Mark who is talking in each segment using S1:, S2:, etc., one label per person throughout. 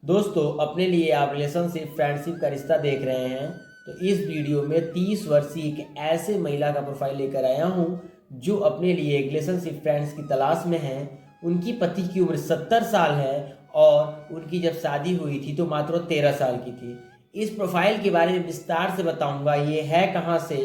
S1: दोस्तों, अपने लिए आप रिलेशनशिप फ्रेंडशिप का रिश्ता देख रहे हैं तो इस वीडियो में 30 वर्षीय एक ऐसे महिला का प्रोफाइल लेकर आया हूं जो अपने लिए एक रिलेशनशिप फ्रेंड्स की तलाश में है। उनकी पति की उम्र 70 साल है और उनकी जब शादी हुई थी तो मात्र 13 साल की थी। इस प्रोफाइल के बारे में विस्तार से बताऊंगा। ये है कहाँ से,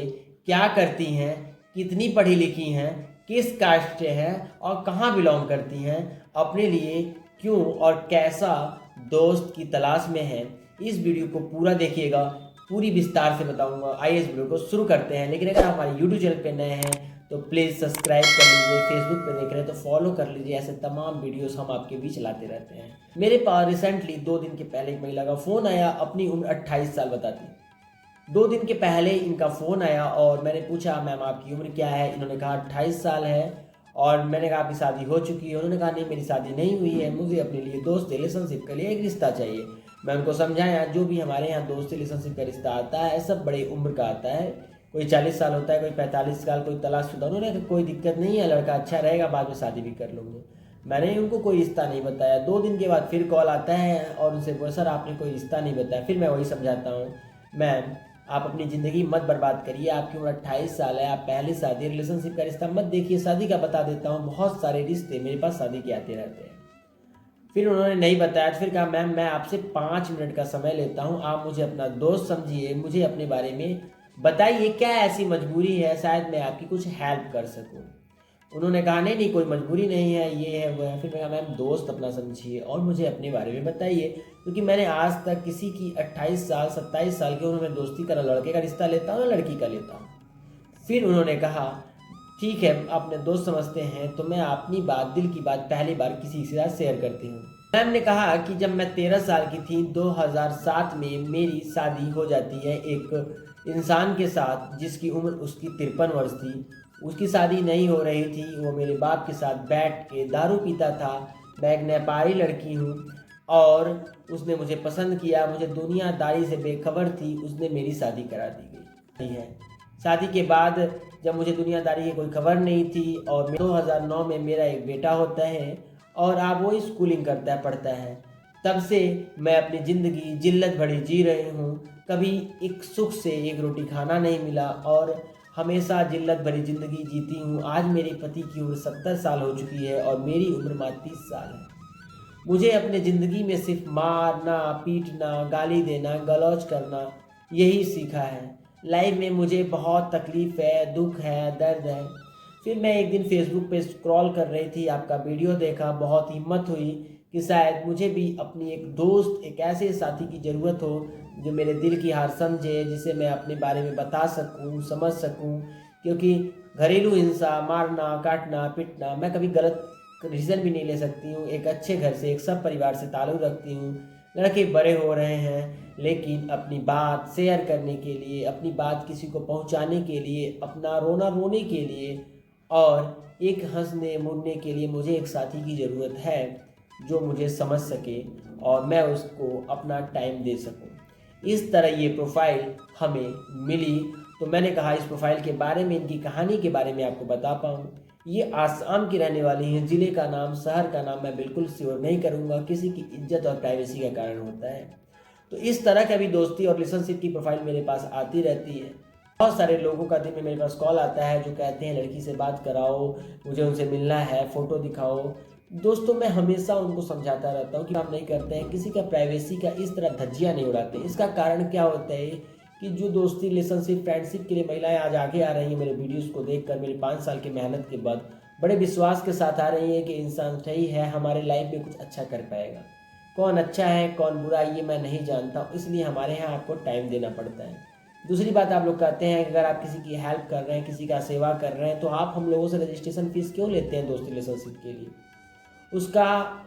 S1: क्या करती हैं, कितनी पढ़ी लिखी हैं, किस कास्ट से हैं और कहाँ बिलोंग करती हैं, अपने लिए क्यों और कैसा दोस्त की तलाश में है। इस वीडियो को पूरा देखिएगा, पूरी विस्तार से बताऊंगा। आइए इस वीडियो को शुरू करते हैं। लेकिन अगर आप हमारे यूट्यूब चैनल पर नए हैं तो प्लीज़ सब्सक्राइब कर लीजिए, फेसबुक पे देख रहे हैं तो फॉलो कर लीजिए। ऐसे तमाम वीडियोस हम आपके बीच लाते रहते हैं। मेरे पास रिसेंटली 2 दिन के पहले एक महिला का फ़ोन आया, अपनी उम्र 28 साल बताती। 2 दिन के पहले इनका फ़ोन आया और मैंने पूछा, मैम आपकी उम्र क्या है? इन्होंने कहा 28 साल है। और मैंने कहा आपकी शादी हो चुकी है? उन्होंने कहा नहीं, मेरी शादी नहीं हुई है, मुझे अपने लिए दोस्त रिलेशनशिप के लिए एक रिश्ता चाहिए। मैं उनको समझाया, जो भी हमारे यहाँ दोस्त रिलेशनशिप का रिश्ता आता है सब बड़े उम्र का आता है। कोई 40 साल होता है, कोई 45 साल, कोई तलाकशुदा। उन्होंने कहा कोई दिक्कत नहीं है, लड़का अच्छा रहेगा, बाद में शादी भी कर लूँगे। मैंने उनको कोई रिश्ता नहीं बताया। 2 दिन के बाद फिर कॉल आता है और उनसे बोला, सर आपने कोई रिश्ता नहीं बताया। फिर मैं वही समझाता हूँ, मैम आप अपनी ज़िंदगी मत बर्बाद करिए, आपकी उम्र 28 साल है, आप पहली शादी रिलेशनशिप का रिश्ता मत देखिए। शादी का बता देता हूँ, बहुत सारे रिश्ते मेरे पास शादी के आते रहते हैं। फिर उन्होंने नहीं बताया। फिर कहा, मैम मैं आपसे 5 मिनट का समय लेता हूँ, आप मुझे अपना दोस्त समझिए, मुझे अपने बारे में बताइए क्या ऐसी मजबूरी है, शायद मैं आपकी कुछ हेल्प कर सकूँ। उन्होंने कहा नहीं नहीं, कोई मजबूरी नहीं है, ये है वो है। फिर मैं कहा, मैम दोस्त अपना समझिए और मुझे अपने बारे में बताइए, क्योंकि मैंने आज तक किसी की 28 साल 27 साल की उम्र में दोस्ती का, ना लड़के का रिश्ता लेता हूँ ना लड़की का लेता हूँ। फिर उन्होंने कहा ठीक है, अपने दोस्त समझते हैं तो मैं अपनी बात, दिल की बात पहली बार किसी के साथ शेयर करती हूँ। मैम ने कहा कि जब मैं 13 साल की थी, 2007 में मेरी शादी हो जाती है एक इंसान के साथ जिसकी उम्र उसकी 53 वर्ष थी। उसकी शादी नहीं हो रही थी, वो मेरे बाप के साथ बैठ के दारू पीता था। मैं एक नेपाली लड़की हूँ और उसने मुझे पसंद किया, मुझे दुनियादारी से बेखबर थी, उसने मेरी शादी करा दी गई है। शादी के बाद जब मुझे दुनियादारी की कोई खबर नहीं थी और 2009 में मेरा एक बेटा होता है और आप वो स्कूलिंग करता है, पढ़ता है, तब से मैं अपनी ज़िंदगी जिल्लत भरी जी रही हूँ। कभी एक सुख से एक रोटी खाना नहीं मिला और हमेशा जिल्लत भरी ज़िंदगी जीती हूँ। आज मेरे पति की उम्र 70 साल हो चुकी है और मेरी उम्र मात्र 30 साल है। मुझे अपने ज़िंदगी में सिर्फ मारना, पीटना, गाली देना, गलौज करना यही सीखा है। लाइफ में मुझे बहुत तकलीफ़ है, दुख है, दर्द है। फिर मैं एक दिन फेसबुक पे स्क्रॉल कर रही थी, आपका वीडियो देखा, बहुत हिम्मत हुई कि शायद मुझे भी अपनी एक दोस्त, एक ऐसे साथी की ज़रूरत हो जो मेरे दिल की हार समझे, जिसे मैं अपने बारे में बता सकूं, समझ सकूं। क्योंकि घरेलू हिंसा, मारना, काटना, पीटना, मैं कभी गलत डिसीजन भी नहीं ले सकती हूँ। एक अच्छे घर से, एक सब परिवार से ताल्लुक़ रखती हूँ। लड़के बड़े हो रहे हैं लेकिन अपनी बात शेयर करने के लिए, अपनी बात किसी को पहुँचाने के लिए, अपना रोना रोने के लिए और एक हंसने मुड़ने के लिए मुझे एक साथी की ज़रूरत है जो मुझे समझ सके और मैं उसको अपना टाइम दे सकूं। इस तरह ये प्रोफाइल हमें मिली तो मैंने कहा इस प्रोफाइल के बारे में, इनकी कहानी के बारे में आपको बता पाऊँ। ये आसाम की रहने वाली हैं। ज़िले का नाम, शहर का नाम मैं बिल्कुल श्योर नहीं करूँगा, किसी की इज्जत और प्राइवेसी का कारण होता है। तो इस तरह का भी दोस्ती और रिलेशनशिप की प्रोफाइल मेरे पास आती रहती है। बहुत सारे लोगों का दिन में मेरे पास कॉल आता है जो कहते हैं लड़की से बात कराओ, मुझे उनसे मिलना है, फ़ोटो दिखाओ। दोस्तों, मैं हमेशा उनको समझाता रहता हूँ कि काम नहीं करते हैं, किसी का प्राइवेसी का इस तरह धज्जियाँ नहीं उड़ाते। इसका कारण क्या होता है कि जो दोस्ती, रिलेशनशिप, फ्रेंडशिप के लिए महिलाएं आज आगे आ रही हैं, मेरे वीडियोस को देखकर, मेरी 5 साल की मेहनत के बाद बड़े विश्वास के साथ आ रही हैं कि इंसान सही है, हमारे लाइफ में कुछ अच्छा कर पाएगा। कौन अच्छा है कौन बुरा ये मैं नहीं जानता हूँ, इसलिए हमारे यहाँ आपको टाइम देना पड़ता है। दूसरी बात, आप लोग कहते हैं कि अगर आप किसी की हेल्प कर रहे हैं, किसी का सेवा कर रहे हैं, तो आप हम लोगों से रजिस्ट्रेशन फ़ीस क्यों लेते हैं दोस्ती रिलेशनशिप के लिए? उसका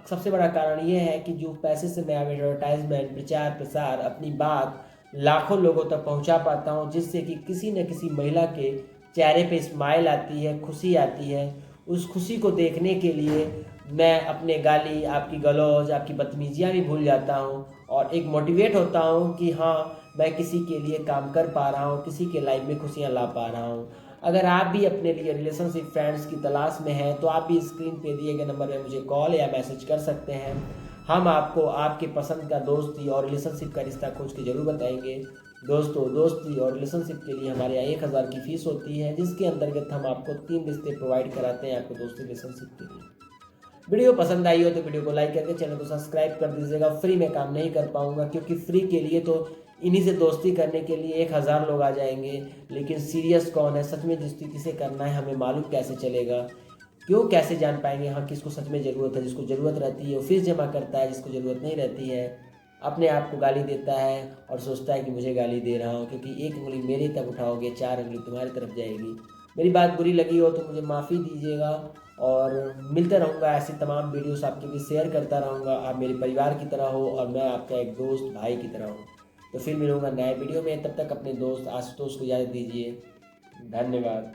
S1: सबसे बड़ा कारण ये है कि जो पैसे से मैं एडवर्टाइजमेंट, प्रचार प्रसार, अपनी बात लाखों लोगों तक पहुंचा पाता हूं, जिससे कि किसी न किसी महिला के चेहरे पे स्माइल आती है, खुशी आती है। उस खुशी को देखने के लिए मैं अपने गाली, आपकी गलौज, आपकी बदतमीजियाँ भी भूल जाता हूँ और एक मोटिवेट होता हूँ कि हाँ, मैं किसी के लिए काम कर पा रहा हूँ, किसी के लाइफ में खुशियाँ ला पा रहा हूँ। अगर आप भी अपने लिए रिलेशनशिप फ्रेंड्स की तलाश में हैं तो आप भी स्क्रीन पे दिए गए नंबर पे मुझे कॉल या मैसेज कर सकते हैं। हम आपको आपके पसंद का दोस्ती और रिलेशनशिप का रिश्ता खोज के जरूर बताएंगे। दोस्तों, दोस्ती और रिलेशनशिप के लिए हमारे यहाँ 1000 की फीस होती है, जिसके अंतर्गत हम आपको 3 रिश्ते प्रोवाइड कराते हैं आपको दोस्ती रिलेशनशिप के लिए। वीडियो पसंद आई हो तो वीडियो को लाइक करके चैनल को सब्सक्राइब कर दीजिएगा। फ्री में काम नहीं कर पाऊंगा, क्योंकि फ्री के लिए तो इन्हीं से दोस्ती करने के लिए 1000 लोग आ जाएंगे, लेकिन सीरियस कौन है, सच में दोस्ती किसे करना है, हमें मालूम कैसे चलेगा? क्यों कैसे जान पाएंगे हाँ किसको सच में ज़रूरत है? जिसको ज़रूरत रहती है वो फीस जमा करता है, जिसको ज़रूरत नहीं रहती है अपने आप को गाली देता है और सोचता है कि मुझे गाली दे रहा हूँ, क्योंकि एक उंगली मेरी तरफ उठाओगे 4 उंगली तुम्हारी तरफ जाएगी। मेरी बात बुरी लगी हो तो मुझे माफ़ी दीजिएगा, और मिलता रहूँगा ऐसी तमाम वीडियोस आपके लिए शेयर करता रहूँगा। आप मेरे परिवार की तरह हो और मैं आपका एक दोस्त भाई की तरह हूँ। तो फिर मिलूँगा नए वीडियो में, तब तक अपने दोस्त आशुतोष को इजाज़त दीजिए। धन्यवाद।